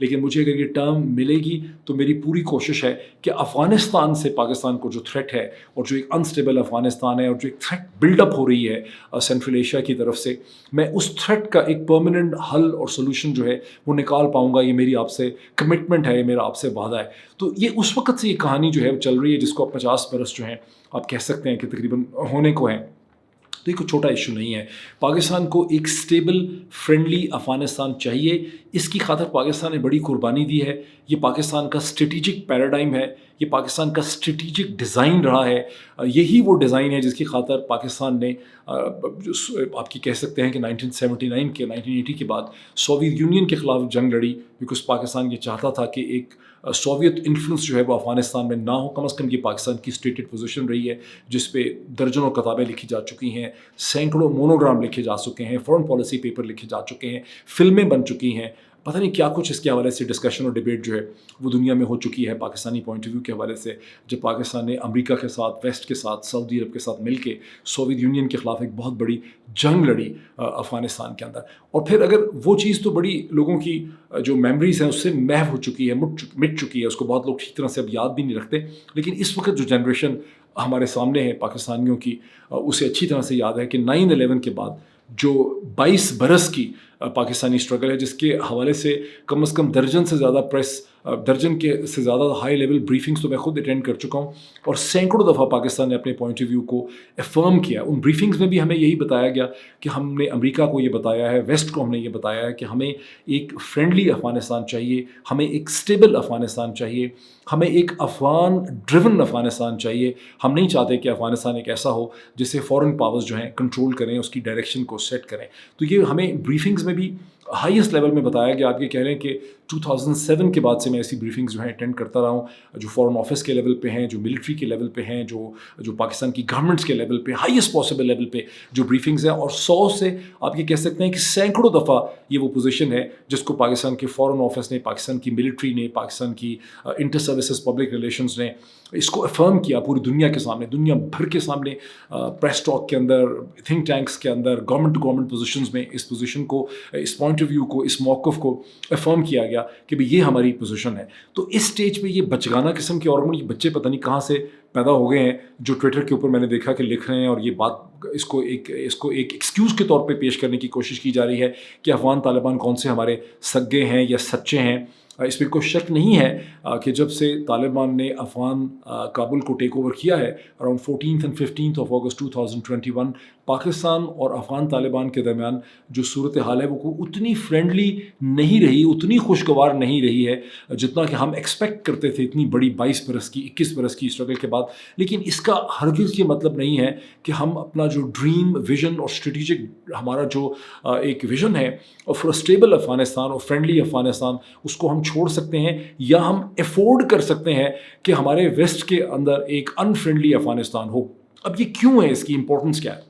لیکن مجھے اگر یہ ٹرم ملے گی تو میری پوری کوشش ہے کہ افغانستان سے پاکستان کو جو تھریٹ ہے اور جو ایک انسٹیبل افغانستان ہے اور جو ایک تھریٹ بلڈ اپ ہو رہی ہے سینٹرل ایشیا کی طرف سے، میں اس تھریٹ کا ایک پرماننٹ حل اور سلوشن جو ہے وہ نکال پاؤں گا. یہ میری آپ سے کمٹمنٹ ہے، یہ میرا آپ سے وعدہ ہے. تو یہ اس وقت سے یہ کہانی جو ہے وہ چل رہی ہے، جس کو 50 برس جو ہیں آپ کہہ سکتے ہیں کہ تقریباً ہونے کو ہیں. تو یہ کوئی چھوٹا ایشو نہیں ہے. پاکستان کو ایک سٹیبل فرینڈلی افغانستان چاہیے. اس کی خاطر پاکستان نے بڑی قربانی دی ہے. یہ پاکستان کا اسٹریٹجک پیراڈائم ہے، یہ پاکستان کا اسٹریٹجک ڈیزائن رہا ہے. یہی وہ ڈیزائن ہے جس کی خاطر پاکستان نے آپ کی کہہ سکتے ہیں کہ 1979 کے 1980 کے بعد سوویت یونین کے خلاف جنگ لڑی، بیکاز پاکستان یہ چاہتا تھا کہ ایک سوویت انفلوئنس جو ہے وہ افغانستان میں نہ ہو. کم از کم یہ پاکستان کی اسٹیٹڈ پوزیشن رہی ہے جس پہ درجنوں کتابیں لکھی جا چکی ہیں، سینکڑوں مونوگرام لکھے جا چکے ہیں، فورن پالیسی پیپر لکھے جا چکے ہیں، فلمیں بن چکی ہیں. پتہ نہیں کیا کچھ اس کے حوالے سے ڈسکشن اور ڈبیٹ جو ہے وہ دنیا میں ہو چکی ہے پاکستانی پوائنٹ آف ویو کے حوالے سے. جب پاکستان نے امریکہ کے ساتھ، ویسٹ کے ساتھ، سعودی عرب کے ساتھ مل کے سوویت یونین کے خلاف ایک بہت بڑی جنگ لڑی افغانستان کے اندر. اور پھر اگر وہ چیز تو بڑی لوگوں کی جو میموریز ہیں اس سے محو ہو چکی ہے، مٹ چکی ہے، اس کو بہت لوگ ٹھیک طرح سے اب یاد بھی نہیں رکھتے. لیکن اس وقت جو جنریشن ہمارے سامنے ہے پاکستانیوں کی، اسے اچھی طرح سے یاد ہے کہ 9/11 کے بعد جو 22 برس کی پاکستانی اسٹرگل ہے، جس کے حوالے سے کم از کم درجن سے زیادہ درجن کے سے زیادہ ہائی لیول بریفنگز تو میں خود اٹینڈ کر چکا ہوں، اور سینکڑوں دفعہ پاکستان نے اپنے پوائنٹ آف ویو کو افرم کیا. ان بریفنگز میں بھی ہمیں یہی بتایا گیا کہ ہم نے امریکہ کو یہ بتایا ہے، ویسٹ کو ہم نے یہ بتایا ہے کہ ہمیں ایک فرینڈلی افغانستان چاہیے، ہمیں ایک اسٹیبل افغانستان چاہیے، ہمیں ایک افغان ڈریون افغانستان چاہیے. ہم نہیں چاہتے کہ افغانستان ایک ایسا ہو جسے فورن پاورز جو ہیں کنٹرول کریں، اس کی ڈائریکشن کو سیٹ کریں. تو یہ ہمیں بریفنگز میں بھی ہائیسٹ لیول میں بتایا گیا. آپ یہ کہہ رہے ہیں کہ 2007 کے بعد سے میں ایسی بریفنگز جو ہیں اٹینڈ کرتا رہا ہوں، جو فورن آفس کے لیول پہ ہیں، جو ملٹری کے لیول پہ ہیں، جو پاکستان کی گورنمنٹس کے لیول پہ ہائیسٹ پاسبل لیول پہ جو بریفنگز ہیں. اور 100 سے آپ یہ کہہ سکتے ہیں کہ سینکڑوں دفعہ یہ وہ پوزیشن ہے جس کو پاکستان کے فورن آفس نے، پاکستان کی ملٹری نے، پاکستان کی انٹر سروسز پبلک ریلیشنز نے اس کو افرم کیا پوری دنیا کے سامنے، دنیا بھر کے سامنے، پریس ٹاک کے اندر، تھنک ٹینکس کے اندر، گورنمنٹ ٹو گورنمنٹ پوزیشنز میں اس پوزیشن کو، اس پوائنٹ آف ویو کو، اس موقف کو افرم کیا گیا کہ بھئی یہ ہماری پوزیشن ہے. تو اس سٹیج پہ یہ بچگانہ قسم کے اور یہ بچے پتہ نہیں کہاں سے پیدا ہو گئے ہیں جو ٹویٹر کے اوپر میں نے دیکھا کہ لکھ رہے ہیں، اور یہ بات اس کو ایک ایکسکیوز کے طور پہ پیش کرنے کی کوشش کی جا رہی ہے کہ افغان طالبان کون سے ہمارے سگے ہیں یا سچے ہیں. اس میں کوئی شک نہیں ہے کہ جب سے طالبان نے افغان کابل کو ٹیک اوور کیا ہے اراؤنڈ 14 اور 15 اگست 2021، پاکستان اور افغان طالبان کے درمیان جو صورتحال ہے وہ اتنی فرینڈلی نہیں رہی، اتنی خوشگوار نہیں رہی ہے جتنا کہ ہم ایکسپیکٹ کرتے تھے اتنی بڑی 22 برس کی 21 برس کی اسٹرگل کے بعد. لیکن اس کا ہرگز یہ مطلب نہیں ہے کہ ہم اپنا جو ڈریم ویژن اور اسٹریٹجک ہمارا جو ایک ویژن ہے فار اسٹیبل افغانستان اور فرینڈلی افغانستان، اس کو ہم چھوڑ سکتے ہیں یا ہم افورڈ کر سکتے ہیں کہ ہمارے ویسٹ کے اندر ایک انفرینڈلی افغانستان ہو. اب یہ کیوں ہے، اس کی امپورٹنس کیا ہے؟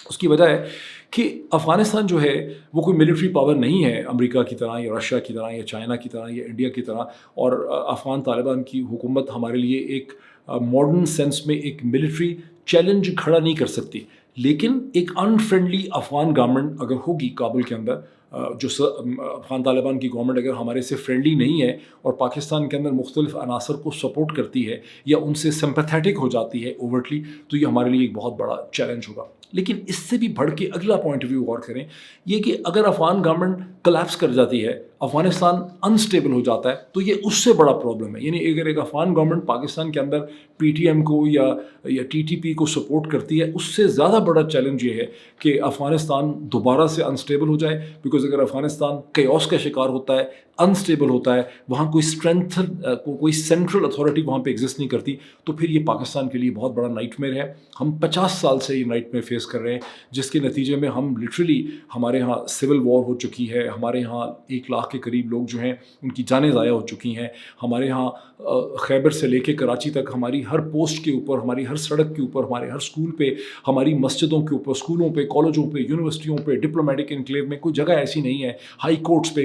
اس کی وجہ ہے کہ افغانستان جو ہے وہ کوئی ملٹری پاور نہیں ہے امریکہ کی طرح یا رشیا کی طرح یا چائنا کی طرح یا انڈیا کی طرح، اور افغان طالبان کی حکومت ہمارے لیے ایک ماڈرن سینس میں ایک ملٹری چیلنج کھڑا نہیں کر سکتی. لیکن ایک انفرینڈلی افغان گورنمنٹ اگر ہوگی کابل کے اندر، جو افغان طالبان کی گورنمنٹ اگر ہمارے سے فرینڈلی نہیں ہے اور پاکستان کے اندر مختلف عناصر کو سپورٹ کرتی ہے یا ان سے سمپیتھیٹک ہو جاتی ہے اوورٹلی، تو یہ ہمارے لیے ایک بہت بڑا چیلنج ہوگا. لیکن اس سے بھی بڑھ کے اگلا پوائنٹ آف ویو غور کریں، یہ کہ اگر افغان گورنمنٹ کلیپس کر جاتی ہے، افغانستان انسٹیبل ہو جاتا ہے، تو یہ اس سے بڑا پرابلم ہے. یعنی اگر ایک افغان گورنمنٹ پاکستان کے اندر پی ٹی ایم کو یا ٹی ٹی پی کو سپورٹ کرتی ہے، اس سے زیادہ بڑا چیلنج یہ ہے کہ افغانستان دوبارہ سے انسٹیبل ہو جائے. بیکاز اگر افغانستان کیوس کا شکار ہوتا ہے، انسٹیبل ہوتا ہے، وہاں کوئی اسٹرینتھ، کوئی سینٹرل اتھارٹی وہاں پہ ایگزسٹ نہیں کرتی، تو پھر یہ پاکستان کے لیے بہت بڑا نائٹ میئر ہے. ہم 50 سال سے یہ نائٹ میئر فیس کر رہے ہیں، جس کے نتیجے میں ہم لٹرلی ہمارے ہاں سول وار ہو چکی ہے، ہمارے ہاں 1 لاکھ کے قریب لوگ جو ہیں ان کی جانیں ضائع ہو چکی ہیں. ہمارے ہاں خیبر سے لے کے کراچی تک ہماری ہر پوسٹ کے اوپر، ہماری ہر سڑک کے اوپر، ہمارے ہر اسکول پہ، ہماری مسجدوں کے اوپر، اسکولوں پہ، کالجوں پہ، یونیورسٹیوں پہ، ڈپلومیٹک انکلیو میں کوئی جگہ ایسی نہیں ہے، ہائی کورٹس پہ،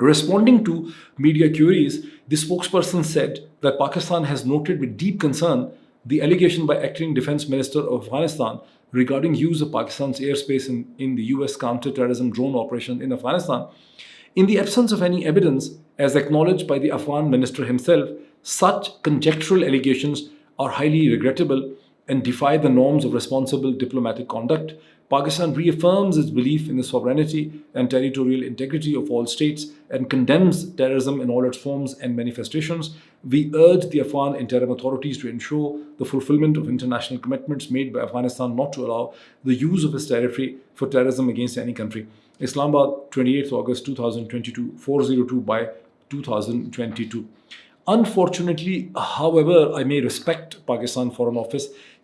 Responding to media queries, the spokesperson said that Pakistan has noted with deep concern the allegation by acting Defense Minister of Afghanistan regarding use of Pakistan's airspace in the US counter-terrorism drone operation in Afghanistan. In the absence of any evidence, as acknowledged by the Afghan minister himself, such conjectural allegations are highly regrettable and defy the norms of responsible diplomatic conduct. Pakistan reaffirms its belief in the sovereignty and territorial integrity of all states and condemns terrorism in all its forms and manifestations. We urge the Afghan interim authorities to ensure the fulfillment of international commitments made by Afghanistan not to allow the use of its territory for terrorism against any country. Islamabad, 28th August 2022, 402 by 2022. Unfortunately, however, I may respect Pakistan Foreign Office.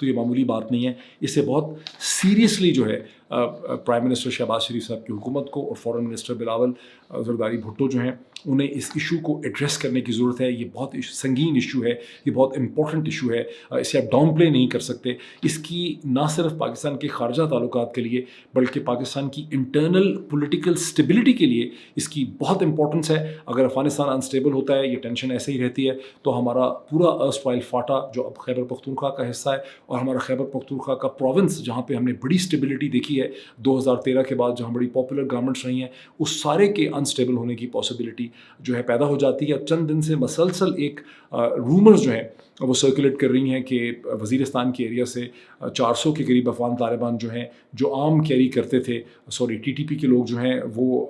تو یہ معمولی بات نہیں ہے. اسے بہت seriously جو ہے پرائم منسٹر شہباز شریف صاحب کی حکومت کو اور فارن منسٹر بلاول زرداری بھٹو جو ہیں انہیں اس ایشو کو ایڈریس کرنے کی ضرورت ہے. یہ بہت سنگین ایشو ہے, یہ بہت امپورٹنٹ ایشو ہے, اسے آپ ڈاؤن پلے نہیں کر سکتے. اس کی نہ صرف پاکستان کے خارجہ تعلقات کے لیے بلکہ پاکستان کی انٹرنل پولیٹیکل اسٹیبلٹی کے لیے اس کی بہت امپورٹنس ہے. اگر افغانستان انسٹیبل ہوتا ہے, یہ ٹینشن ایسے ہی رہتی ہے, تو ہمارا پورا ارسٹوائل فاٹا جو اب خیبر پختونخوا کا حصہ ہے اور ہمارا خیبر پختونخوا کا پروونس جہاں پہ ہم نے بڑی اسٹیبلٹی دیکھی ہے 2013 کے بعد جہاں بڑی پاپولر گورنمنٹس رہی ہیں, اس سارے کے انسٹیبل ہونے کی پاسبلٹی جو ہے پیدا ہو جاتی ہے. چند دن سے مسلسل ایک رومرز جو ہیں وہ سرکولیٹ کر رہی ہیں کہ وزیرستان کے ایریا سے 400 کے قریب افغان طالبان جو ہیں جو آرم کیری کرتے تھے, ٹی ٹی پی کے لوگ جو ہیں وہ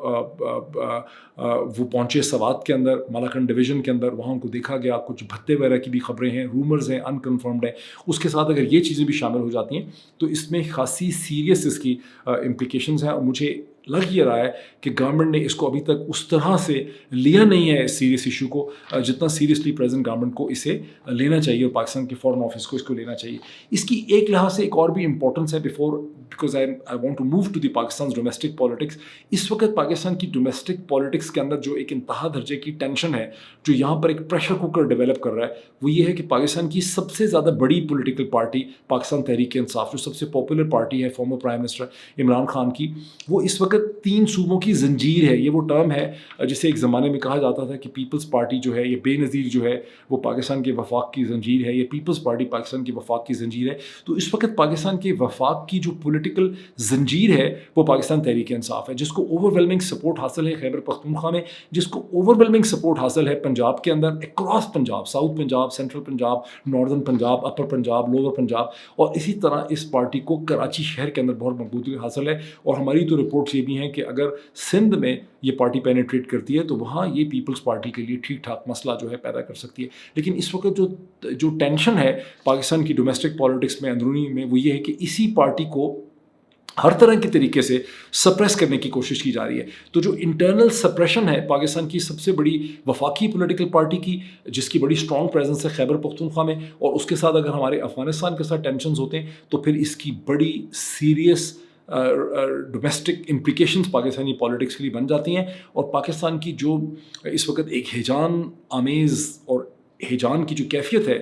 پہنچے سوات کے اندر, مالاکنڈ ڈویژن کے اندر, وہاں ان کو دیکھا گیا. کچھ بھتے وغیرہ کی بھی خبریں ہیں, رومرز ہیں, انکنفرمڈ ہیں. اس کے ساتھ اگر یہ چیزیں بھی شامل ہو جاتی ہیں تو اس میں خاصی سیریس اس کی امپلیکیشنز ہیں. اور مجھے لگ یہ رہا ہے کہ گورنمنٹ نے اس کو ابھی تک اس طرح سے لیا نہیں ہے اس سیریس ایشو کو جتنا سیریسلی پریزنٹ گورنمنٹ کو اسے لینا چاہیے اور پاکستان کے فارن آفس کو اس کو لینا چاہیے. اس کی ایک لحاظ سے ایک اور بھی امپورٹنس ہے because I want to move to the Pakistan domestic politics. اس وقت پاکستان کی ڈومیسٹک پالیٹکس کے اندر جو ایک انتہا درجے کی ٹینشن ہے, جو یہاں پر ایک پریشر کوکر ڈیولپ کر رہا ہے, وہ یہ ہے کہ پاکستان کی سب سے زیادہ بڑی پولیٹیکل پارٹی پاکستان تحریک انصاف, جو سب سے پاپولر پارٹی ہے former prime minister Imran Khan کی, وہ اس وقت 3 صوبوں کی زنجیر ہے. یہ وہ ٹرم ہے جسے ایک زمانے میں کہا جاتا تھا کہ پیپلز پارٹی جو ہے یہ بے نظیر جو ہے وہ پاکستان کے وفاق کی زنجیر ہے, یہ پیپلز پارٹی پاکستان کی وفاق کی زنجیر ہے. تو اس وقت پاکستان کے وفاق کی جو پولیٹیکل زنجیر ہے وہ پاکستان تحریک انصاف ہے, جس کو اوور ویلمنگ سپورٹ حاصل ہے خیبر پختونخوا میں, جس کو اوور ویلمنگ سپورٹ حاصل ہے پنجاب کے اندر, across Punjab, south Punjab, central Punjab, northern Punjab, upper Punjab, lower Punjab, اور اسی طرح اس پارٹی کو کراچی شہر کے اندر بہت مضبوطی حاصل ہے. اور ہماری تو رپورٹس یہ بھی ہیں کہ اگر سندھ میں یہ پارٹی پینیٹریٹ کرتی ہے تو وہاں یہ پیپلز پارٹی کے لیے ٹھیک ٹھاک مسئلہ جو ہے پیدا کر سکتی ہے. لیکن اس وقت جو ٹینشن ہے پاکستان کی ڈومیسٹک پالیٹکس میں اندرونی میں, وہ یہ ہے کہ اسی پارٹی کو ہر طرح کے طریقے سے سپریس کرنے کی کوشش کی جا رہی ہے. تو جو انٹرنل سپریشن ہے پاکستان کی سب سے بڑی وفاقی پولیٹیکل پارٹی کی, جس کی بڑی اسٹرانگ پریزنس ہے خیبر پختونخوا میں, اور اس کے ساتھ اگر ہمارے افغانستان کے ساتھ ٹینشنز ہوتے ہیں تو پھر اس کی بڑی serious domestic implications Pakistani politics کے لیے بن جاتی ہیں. اور پاکستان کی جو اس وقت ایک ہیجان آمیز اور ہیجان کی جو کیفیت ہے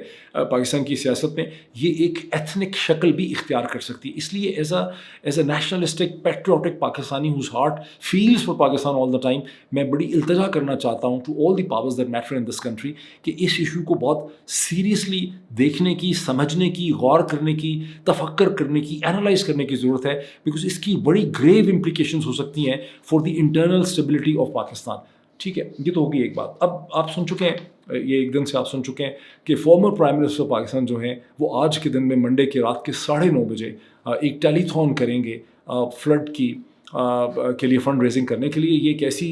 پاکستان کی سیاست میں, یہ ایک ایتھنک شکل بھی اختیار کر سکتی ہے. اس لیے as a nationalistic patriotic Pakistani whose heart feels for Pakistan all the time, میں بڑی التجا کرنا چاہتا ہوں to all the powers that matter in this country کہ اس ایشو کو بہت سیریسلی دیکھنے کی, سمجھنے کی, غور کرنے کی, تفکر کرنے کی, اینالائز کرنے کی ضرورت ہے, بیکاز اس کی بڑی گریو امپلیکیشنز ہو سکتی ہیں for the internal stability of Pakistan. ٹھیک ہے, یہ تو ہوگی ایک بات. اب آپ سن چکے ہیں, یہ ایک دن سے آپ سن چکے ہیں کہ فارمر پرائم منسٹر پاکستان جو ہیں وہ آج کے دن میں منڈے کے رات کے 9:30 بجے ایک ٹیلی تھون کریں گے فلڈ کے لیے فنڈ ریزنگ کرنے کے لیے. یہ ایک ایسی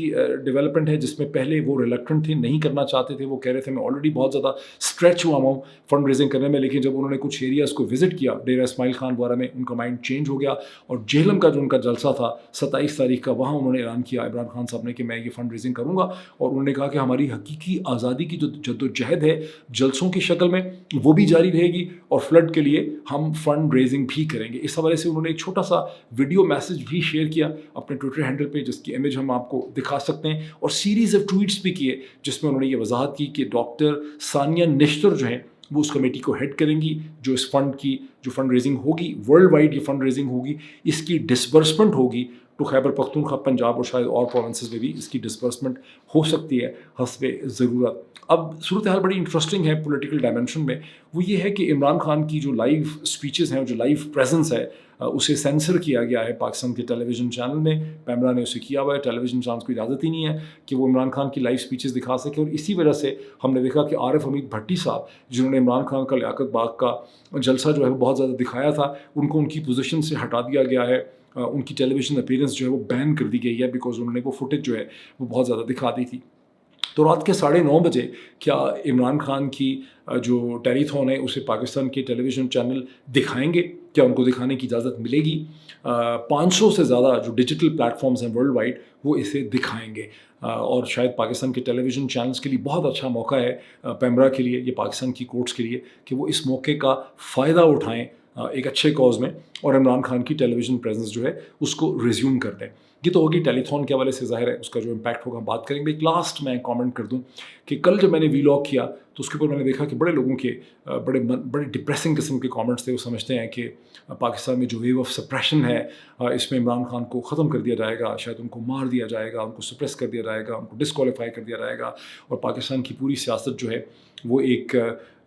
ڈیولپمنٹ ہے جس میں پہلے وہ ریلکٹنٹ تھے, نہیں کرنا چاہتے تھے. وہ کہہ رہے تھے میں آلریڈی بہت زیادہ اسٹریچ ہوا ہوں فنڈ ریزنگ کرنے میں, لیکن جب انہوں نے کچھ ایریاز کو وزٹ کیا ڈیرہ اسماعیل خان وغیرہ میں, ان کا مائنڈ چینج ہو گیا. اور جہلم کا جو ان کا جلسہ تھا 27 تاریخ کا, وہاں انہوں نے اعلان کیا عمران خان صاحب نے کہ میں یہ فنڈ ریزنگ کروں گا. اور انہوں نے کہا کہ ہماری حقیقی آزادی کی جو جدوجہد ہے جلسوں کی شکل میں وہ بھی جاری رہے گی, اور فلڈ کے لیے ہم فنڈ ریزنگ بھی کریں گے. اس حوالے سے انہوں نے ایک چھوٹا سا ویڈیو میسج بھی شیئر کیا اپنے ٹویٹر ہینڈل پہ, جس کی امیج ہم آپ کو دکھا سکتے ہیں, اور سیریز آف ٹویٹس بھی کیے جس میں انہوں نے یہ وضاحت کی کہ ڈاکٹر ثانیہ نشتر جو ہیں وہ اس کمیٹی کو ہیڈ کریں گی, جو اس فنڈ کی جو فنڈ ریزنگ ہوگی ورلڈ وائڈ یہ فنڈ ریزنگ ہوگی, اس کی ڈسبرسمنٹ ہوگی ٹو خیبر پختونخوا, پنجاب اور شاید اور پروونسز میں بھی اس کی ڈسبرسمنٹ ہو سکتی ہے حسب ضرورت. اب صورتحال بڑی انٹرسٹنگ ہے پولیٹیکل ڈائمینشن میں. وہ یہ ہے کہ عمران خان کی جو لائیو اسپیچز ہیں, جو لائیو پریزنس ہے, اسے سینسر کیا گیا ہے پاکستان کے ٹیلی ویژن چینل میں. پیمرا نے اسے کیا ہوا ہے, ٹیلی ویژن چینلز کو اجازت ہی نہیں ہے کہ وہ عمران خان کی لائیو اسپیچز دکھا سکے. اور اسی وجہ سے ہم نے دیکھا کہ عارف حمید بھٹی صاحب, جنہوں نے عمران خان کا لیاقت باغ کا جلسہ جو ہے وہ بہت زیادہ دکھایا تھا, ان کو ان کی پوزیشن سے ہٹا دیا گیا ہے. ان کی ٹیلی ویژن اپیرنس جو ہے وہ بین کر دی گئی ہے بیکاز انہوں نے وہ فوٹیج جو ہے وہ بہت زیادہ دکھا دی تھی. تو رات کے 9:30 بجے کیا عمران خان کی جو ٹیلی تھون ہے اسے پاکستان کے ٹیلی ویژن چینل دکھائیں گے؟ کیا ان کو دکھانے کی اجازت ملے گی؟ 500 سے زیادہ جو ڈیجیٹل پلیٹ فارمز ہیں ورلڈ وائڈ وہ اسے دکھائیں گے. اور شاید پاکستان کے ٹیلی ویژن چینلز کے لیے بہت اچھا موقع ہے, پیمرا کے لیے, یہ پاکستان کی کورٹس کے لیے, کہ وہ اس موقع کا فائدہ اٹھائیں ایک اچھے کاز میں، اور عمران خان کی ٹیلی ویژن پریزنس جو ہے اس کو ریزیوم کر دیں. یہ تو ہوگی ٹیلی تھون کے حوالے سے، ظاہر ہے اس کا جو امپیکٹ ہوگا ہم بات کریں گے. ایک لاسٹ میں کامنٹ کر دوں کہ کل جب میں نے وی لاگ کیا تو اس کے اوپر میں نے دیکھا کہ بڑے لوگوں کے بڑے ڈپریسنگ قسم کے کامنٹس تھے. وہ سمجھتے ہیں کہ پاکستان میں جو ویو آف سپریشن ہے اس میں عمران خان کو ختم کر دیا جائے گا، شاید ان کو مار دیا جائے گا، ان کو سپریس کر دیا جائے گا، ان کو ڈسکوالیفائی کر دیا جائے گا، اور پاکستان کی پوری سیاست جو ہے وہ ایک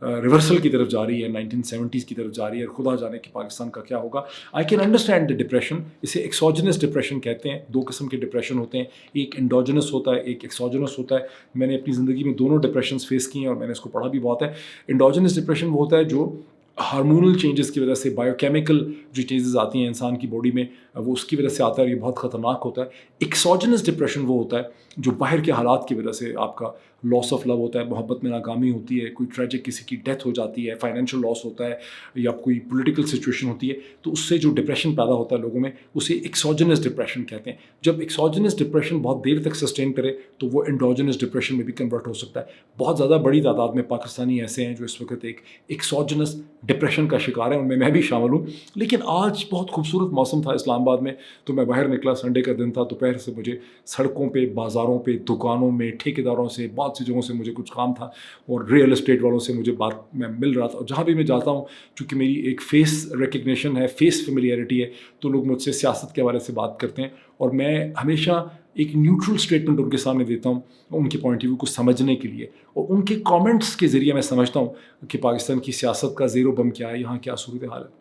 ریورسل کی طرف جا رہی ہے، 1970s کی طرف جا رہی ہے، اور خدا جانے کہ پاکستان کا کیا ہوگا. I can understand the depression. اسے ایکسوجنس ڈپریشن کہتے ہیں. دو قسم کے ڈپریشن ہوتے ہیں، ایک انڈوجنس ہوتا ہے، ایک ایکسوجنس ہوتا ہے. میں نے اپنی زندگی میں دونوں ڈپریشنس فیس کیے ہیں اور میں نے اس کو پڑھا بھی بہت ہے. انڈوجنس ڈپریشن وہ ہوتا ہے جو ہارمونل چینجز کی وجہ سے، بایو کیمیکل جو چینجز آتی ہیں انسان کی باڈی میں، وہ اس کی وجہ سے آتا ہے، اور یہ بہت خطرناک ہوتا ہے. ایکسوجنس ڈپریشن وہ ہوتا ہے جو باہر کے حالات کی وجہ سے، آپ کا لاس آف لو ہوتا ہے، محبت میں ناکامی ہوتی ہے، کوئی ٹریجک کسی کی ڈیتھ ہو جاتی ہے، فائنینشیل لاس ہوتا ہے، یا کوئی پولیٹیکل سچویشن ہوتی ہے، تو اس سے جو ڈپریشن پیدا ہوتا ہے لوگوں میں، اسے ایکسوجنس ڈپریشن کہتے ہیں. جب ایکسوجنس ڈپریشن بہت دیر تک سسٹین کرے تو وہ انڈوجنس ڈپریشن میں بھی کنورٹ ہو سکتا ہے. بہت زیادہ بڑی تعداد میں پاکستانی ایسے ہیں جو اس وقت ایک ایکسوجنس ڈپریشن کا شکار ہیں، ان میں میں بھی شامل ہوں. لیکن آج بہت خوبصورت موسم تھا اسلام آباد میں، تو میں باہر نکلا، سنڈے کا دن تھا. دوپہر سے مجھے سڑکوں پہ، بازاروں پہ، دکانوں میں، ٹھیکیداروں سے، بہت سی جگہوں سے مجھے کچھ کام تھا، اور ریئل اسٹیٹ والوں سے مجھے بات میں مل رہا تھا. اور جہاں بھی میں جاتا ہوں، چونکہ میری ایک فیس ریکگنیشن ہے، فیس فیملیئرٹی ہے، تو لوگ مجھ سے سیاست کے حوالے سے بات کرتے ہیں، اور میں ہمیشہ ایک نیوٹرل اسٹیٹمنٹ ان کے سامنے دیتا ہوں ان کے پوائنٹ آف ویو کو سمجھنے کے لیے. اور ان کے کامنٹس کے ذریعے میں سمجھتا ہوں کہ پاکستان کی سیاست کا زیر و بم کیا ہے، یہاں کیا صورتحال ہے.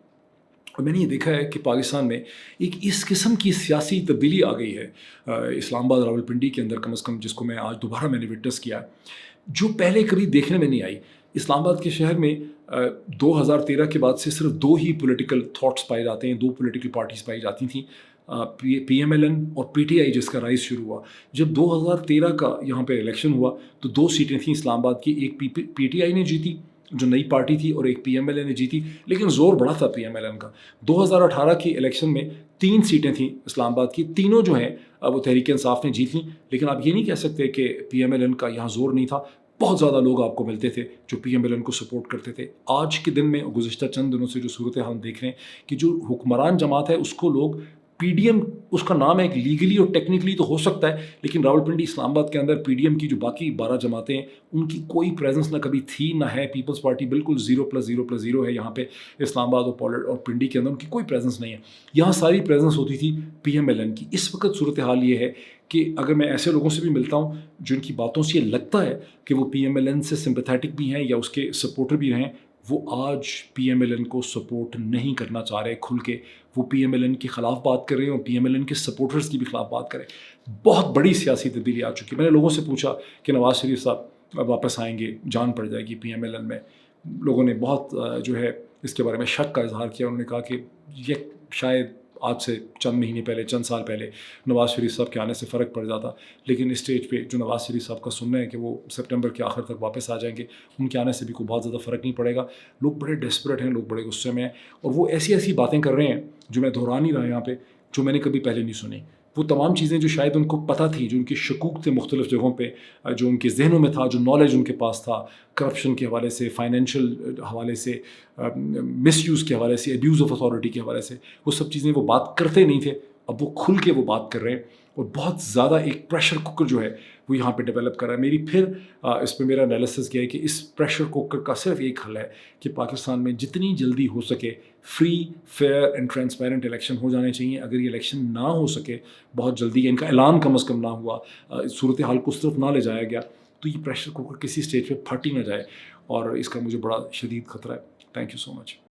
اور میں نے یہ دیکھا ہے کہ پاکستان میں ایک اس قسم کی سیاسی تبدیلی آ گئی ہے اسلام آباد راولپنڈی کے اندر، کم از کم جس کو میں آج دوبارہ میں نے وٹنس کیا ہے، جو پہلے کبھی دیکھنے میں نہیں آئی. اسلام آباد کے شہر میں 2013 کے بعد سے صرف دو ہی پولیٹیکل تھاٹس پائے جاتے ہیں، دو پولیٹیکل پارٹیز پائی جاتی تھیں، پی ایم ایل این اور پی ٹی آئی، جس کا رائز شروع ہوا. جب 2013 کا یہاں پہ الیکشن ہوا تو دو سیٹیں تھیں اسلام آباد کی، ایک پی ٹی آئی نے جیتی جو نئی پارٹی تھی، اور ایک پی ایم ایل این نے جیتی، لیکن زور بڑا تھا پی ایم ایل این کا. 2018 کی الیکشن میں 3 سیٹیں تھیں اسلام آباد کی، تینوں جو ہیں وہ تحریک انصاف نے جیت لیں. لیکن آپ یہ نہیں کہہ سکتے کہ پی ایم ایل این کا یہاں زور نہیں تھا. بہت زیادہ لوگ آپ کو ملتے تھے جو پی ایم ایل این کو سپورٹ کرتے تھے. آج کے دن میں، گزشتہ چند دنوں سے جو صورتحال ہم دیکھ رہے ہیں کہ جو حکمران جماعت ہے اس کو لوگ پی ڈی ایم، اس کا نام ہے کہ لیگلی اور ٹیکنیکلی تو ہو سکتا ہے، لیکن راولپنڈی اسلام آباد کے اندر پی ڈی ایم کی جو باقی 12 جماعتیں ہیں ان کی کوئی پریزنس نہ کبھی تھی نہ ہے. پیپلز پارٹی بالکل 0+0+0 ہے یہاں پہ اسلام آباد اور پنڈی کے اندر، ان کی کوئی پریزنس نہیں ہے. یہاں ساری پریزنس ہوتی تھی پی ایم ایل این کی. اس وقت صورتحال یہ ہے کہ اگر میں ایسے لوگوں سے بھی ملتا ہوں جن کی باتوں سے یہ لگتا ہے کہ وہ پی ایم ایل این سے سمپیتھیٹک بھی ہیں یا اس کے سپورٹر بھی ہیں، وہ آج پی ایم ایل این کو سپورٹ نہیں کرنا چاہ رہے کھل کے. وہ پی ایم ایل این کے خلاف بات کر رہے ہیں اور پی ایم ایل این کے سپورٹرز کی بھی خلاف بات کریں. بہت بڑی سیاسی تبدیلی آ چکی ہے. میں نے لوگوں سے پوچھا کہ نواز شریف صاحب واپس آئیں گے، جان پڑ جائے گی پی ایم ایل این میں. لوگوں نے بہت جو ہے اس کے بارے میں شک کا اظہار کیا. انہوں نے کہا کہ یہ شاید آج سے چند مہینے پہلے، چند سال پہلے نواز شریف صاحب کے آنے سے فرق پڑ جاتا، لیکن اسٹیج پہ جو نواز شریف صاحب کا سننا ہے کہ وہ سپٹمبر کے آخر تک واپس آ جائیں گے، ان کے آنے سے بھی کوئی بہت زیادہ فرق نہیں پڑے گا. لوگ بڑے ڈیسپریٹ ہیں، لوگ بڑے غصے میں ہیں، اور وہ ایسی ایسی باتیں کر رہے ہیں جو میں دہرا نہیں رہا یہاں پہ، جو میں نے کبھی پہلے نہیں سنی. وہ تمام چیزیں جو شاید ان کو پتہ تھی، جو ان کے شکوک تھے مختلف جگہوں پہ، جو ان کے ذہنوں میں تھا، جو نالج ان کے پاس تھا، کرپشن کے حوالے سے، فائنینشیل حوالے سے، مس یوز کے حوالے سے، ابیوز آف اتھارٹی کے حوالے سے، وہ سب چیزیں وہ بات کرتے نہیں تھے. اب وہ کھل کے وہ بات کر رہے ہیں، اور بہت زیادہ ایک پریشر کوکر جو ہے وہ یہاں پہ ڈیولپ کر رہا ہے. میری پھر اس پہ میرا انالیسس کیا ہے کہ اس پریشر کوکر کا صرف ایک حل ہے کہ پاکستان میں جتنی جلدی ہو سکے free, fair and transparent election ہو جانے چاہیے. اگر یہ الیکشن نہ ہو سکے بہت جلدی، ان کا اعلان کم از کم نہ ہوا، صورتحال کو اس طرف نہ لے جایا گیا، تو یہ پریشر کوکر کسی اسٹیج پہ پھٹ ہی نہ جائے، اور اس کا مجھے بڑا شدید خطرہ ہے. Thank you so much.